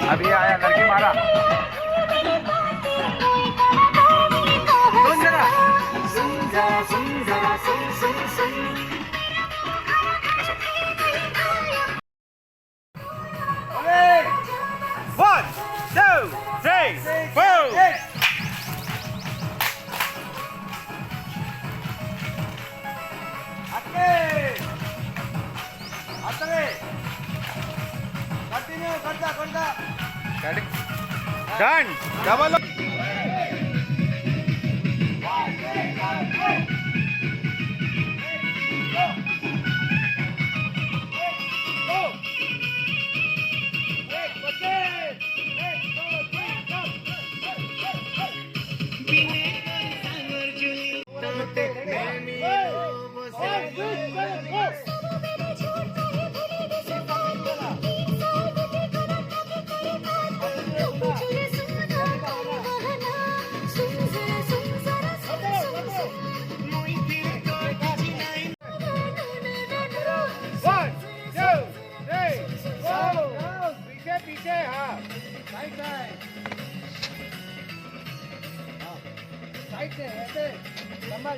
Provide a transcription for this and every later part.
अभी आया लड़की मारा One, two, three, four. Continue, करता. Done. Double.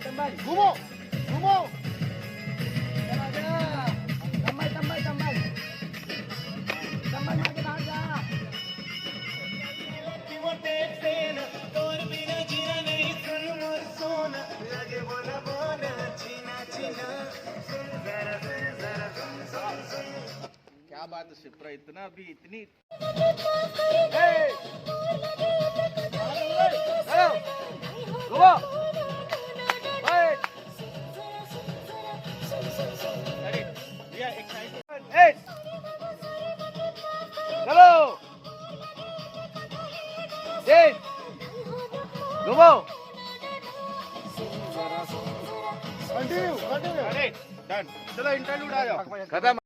Tambal. Gumo. Tambal. Tambal आगे बाहर जा. वो देखते ना तोर बिना जीना नहीं सुन मोर सोना लगे बोला चीना सुन. क्या बात है सिप्रा इतना अभी इतनी गुमो. चलो घूमो. कंटिन्यू. अरे डन. चलो इंटरव्यू आ जाओ. खत्म.